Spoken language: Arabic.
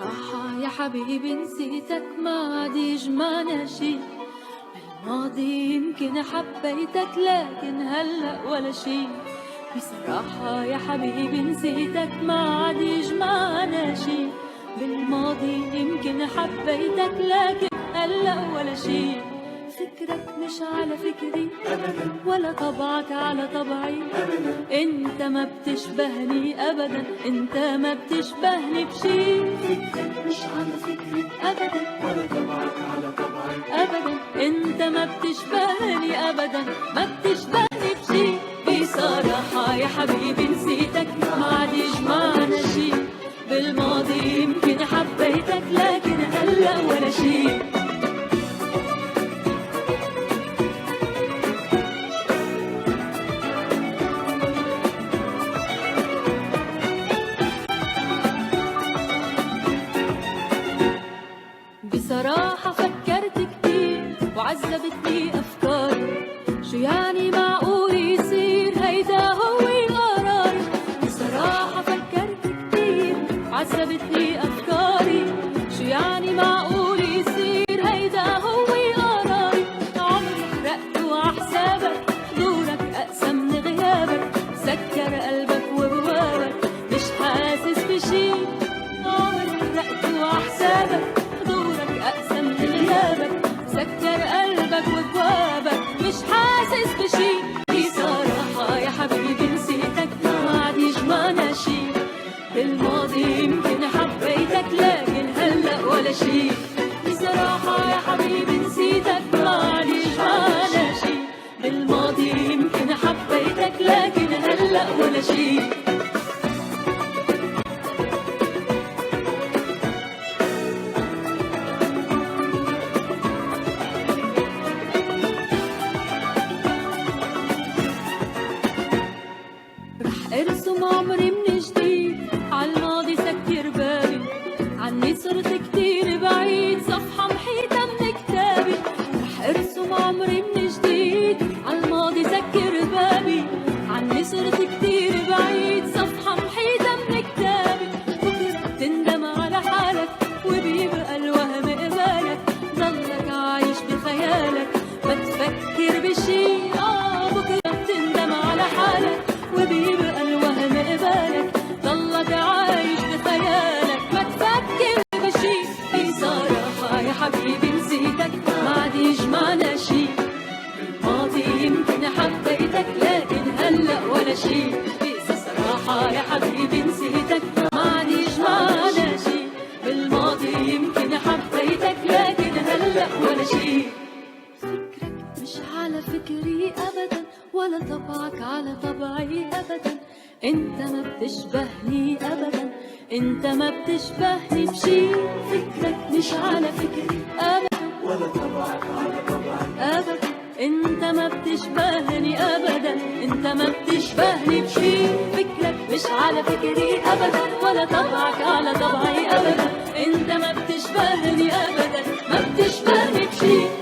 بصراحة يا حبيبي نسيتك ما عاد يجمعنا شي. بالماضي يمكن حبيتك لكن هلأ ولا شي. بصراحة يا حبيبي نسيتك ما عاد يجمعنا شي. بالماضي يمكن حبيتك لكن هلأ ولا شي. فكرك مش على فكري أبدا ولا طبعك على طبعي أبدا. انت ما بتشبهني أبدا، انت ما بتشبهني بشي. فكرك مش على فكري أبدا ولا طبعك على طبعي أبدا، انت ما بتشبهني أبدا، ما بتشبهني بشي. بصراحة يا حبيبي نسيتك ما عاد يجمعنا شي. بالماضي يمكن حبيتك لكن هلأ ولا شي. بصراحة فكرت كتير وعذبتني أفكاري. شو يعني معقول يصير هيدا هو قراري؟ بصراحة فكرت كتير وعذبتني أفكاري. شو يعني معقول يصير هيدا هو قراري؟ عمري حرقت وعحسابك، دورك أقسى من غيابك، سكر قلبك وبوابك، مش حاسس بشي. عمري حرقت وعحسابك، سكر قلبك وبوابك، مش حاسس بشي. بصراحة يا حبيبي نسيتك ما عاد يجمعنا شي. بالماضي يمكن حبيتك لكن هلأ ولا شي. بصراحة يا حبيبي نسيتك ما عاد يجمعنا شي. بالماضي يمكن حبيتك لكن هلأ ولا شي. ارسم عمري من جديد عالماضي، سكر بابي عني، صرت كتير بعيد، صفحة محيطة من كتابي. رح ارسم عمري من جديد عالماضي، سكر بابي عني، صرت كتير بعيد، صفحة محيطة من كتابي. بكرة بتندم على حالك وبيبقى الوهم قبالك، ضلك عايش بخيالك ما تفكر بشي. بكرة بتندم على حالك وبيبقى الوهم قبالك، ضلك عايش بخيالك ما تفكر بشي. بصراحة يا حبيبي نسيتك ما عاد يجمعنا شي. بالماضي يمكن حبيتك لكن هلأ ولا شي. بصراحة يا حبيبي نسيتك ما عاد يجمعنا شي. بالماضي يمكن حبيتك لكن هلأ ولا شي. فكرك مش على فكري أبدا ولا طبعك على طبعي أبدا. انت ما بتشبهني أبدا، انت ما بتشبهني بشي. فكرك مش على فكري أبدا ولا طبعك على طبعي أبدا، انت ما بتشبهني أبدا، انت ما بتشبهني بشي. فكرك مش على فكري أبدا ولا طبعك على طبعي أبدا، انت ما بتشبهني أبدا، ما بتشبهني بشي.